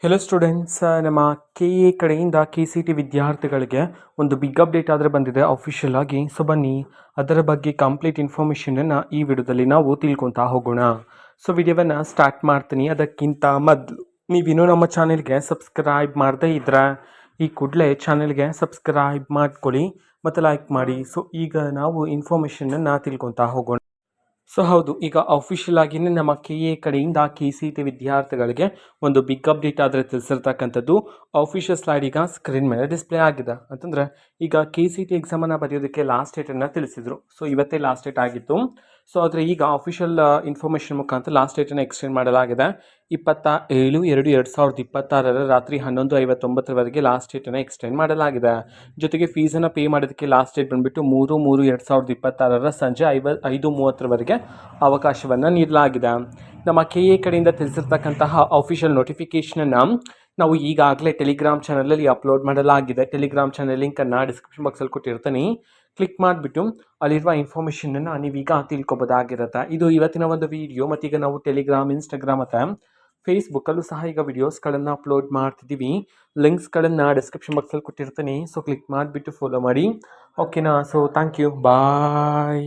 Hello students, ನಮ್ಮ K A ಕಡೆಯಿಂದ K C T ವಿದ್ಯಾರ್ಥಿಗಳಿಗೆ ಒಂದು ಬಿಗ್ ಅಪ್ಡೇಟ್ ಆದರೆ ಬಂದಿದೆ ಅಫಿಷಿಯಲ್ ಆಗಿ. ಸೊ ಬನ್ನಿ ಅದರ ಬಗ್ಗೆ ಕಂಪ್ಲೀಟ್ ಇನ್ಫಾರ್ಮೇಷನನ್ನು ಈ ವಿಡಿಯೋದಲ್ಲಿ ನಾವು ತಿಳ್ಕೊತಾ ಹೋಗೋಣ. ಸೊ ವಿಡಿಯೋವನ್ನು ಸ್ಟಾರ್ಟ್ ಮಾಡ್ತೀನಿ. ಅದಕ್ಕಿಂತ ಮೊದಲು ನೀವಿನ್ನೂ ನಮ್ಮ ಚಾನೆಲ್ಗೆ ಸಬ್ಸ್ಕ್ರೈಬ್ ಮಾಡದೇ ಇದ್ದರೆ ಈ ಕೂಡಲೇ ಚಾನೆಲ್ಗೆ ಸಬ್ಸ್ಕ್ರೈಬ್ ಮಾಡ್ಕೊಳ್ಳಿ ಮತ್ತು ಲೈಕ್ ಮಾಡಿ. ಸೊ ಈಗ ನಾವು ಇನ್ಫಾರ್ಮೇಷನನ್ನು ತಿಳ್ಕೊತಾ ಹೋಗೋಣ. ಸೊ ಹೌದು, ಈಗ ಅಫಿಷಿಯಲ್ ಆಗಿನೇ ನಮ್ಮ ಕೆ ಎ ಕಡೆಯಿಂದ ಕೆ ಸಿ ಟಿ ವಿದ್ಯಾರ್ಥಿಗಳಿಗೆ ಒಂದು ಬಿಗ್ ಅಪ್ಡೇಟ್ ಆದರೆ ತಿಳಿಸಿರ್ತಕ್ಕಂಥದ್ದು ಅಫಿಷಿಯಲ್ ಸ್ಲೈಡ್ ಈಗ ಸ್ಕ್ರೀನ್ ಮೇಲೆ ಡಿಸ್ಪ್ಲೇ ಆಗಿದೆ. ಅಂತಂದರೆ ಈಗ ಕೆ ಸಿ ಟಿ ಎಕ್ಸಾಮನ್ನು ಬರೆಯೋದಕ್ಕೆ ಲಾಸ್ಟ್ ಡೇಟನ್ನು ತಿಳಿಸಿದರು. ಸೊ ಇವತ್ತೇ ಲಾಸ್ಟ್ ಡೇಟ್ ಆಗಿತ್ತು. ಸೊ ಆದರೆ ಈಗ ಅಫಿಷಿಯಲ್ ಇನ್ಫಾರ್ಮೇಷನ್ ಮುಖಾಂತರ ಲಾಸ್ಟ್ ಡೇಟನ್ನು ಎಕ್ಸ್ಟೆಂಡ್ ಮಾಡಲಾಗಿದೆ. 27/7/2026 ರಾತ್ರಿ 11:59 ಲಾಸ್ಟ್ ಡೇಟನ್ನು ಎಕ್ಸ್ಟೆಂಡ್ ಮಾಡಲಾಗಿದೆ. ಜೊತೆಗೆ ಫೀಸನ್ನು ಪೇ ಮಾಡೋದಕ್ಕೆ ಲಾಸ್ಟ್ ಡೇಟ್ ಬಂದುಬಿಟ್ಟು 3/3/2026 ಸಂಜೆ 5:30 ಅವಕಾಶವನ್ನು ನೀಡಲಾಗಿದೆ. ನಮ್ಮ ಕೆ ಎ ಕಡೆಯಿಂದ ತಿಳಿಸಿರ್ತಕ್ಕಂತಹ ಅಫಿಷಿಯಲ್ ನೋಟಿಫಿಕೇಷನನ್ನು ನಾವು ಈಗಾಗಲೇ ಟೆಲಿಗ್ರಾಮ್ ಚಾನಲಲ್ಲಿ ಅಪ್ಲೋಡ್ ಮಾಡಲಾಗಿದೆ. ಟೆಲಿಗ್ರಾಮ್ ಚಾನಲ್ ಲಿಂಕನ್ನು ಡಿಸ್ಕ್ರಿಪ್ಷನ್ ಬಾಕ್ಸಲ್ಲಿ ಕೊಟ್ಟಿರ್ತೀನಿ. ಕ್ಲಿಕ್ ಮಾಡಿಬಿಟ್ಟು ಅಲ್ಲಿರುವ ಇನ್ಫಾರ್ಮೇಷನನ್ನು ನೀವೀಗ ತಿಳ್ಕೊಬೋದಾಗಿರುತ್ತೆ. ಇದು ಇವತ್ತಿನ ಒಂದು ವಿಡಿಯೋ. ಮತ್ತೀಗ ನಾವು ಟೆಲಿಗ್ರಾಮ್, ಇನ್ಸ್ಟಾಗ್ರಾಮ್ ಮತ್ತು ಫೇಸ್ಬುಕ್ಕಲ್ಲೂ ಸಹ ಈಗ ವಿಡಿಯೋಸ್ಗಳನ್ನು ಅಪ್ಲೋಡ್ ಮಾಡ್ತಿದ್ದೀವಿ. ಲಿಂಕ್ಸ್ಗಳನ್ನು ಡಿಸ್ಕ್ರಿಪ್ಷನ್ ಬಾಕ್ಸಲ್ಲಿ ಕೊಟ್ಟಿರ್ತೀನಿ. ಸೊ ಕ್ಲಿಕ್ ಮಾಡಿಬಿಟ್ಟು ಫಾಲೋ ಮಾಡಿ. ಓಕೆನಾ? So thank you, bye.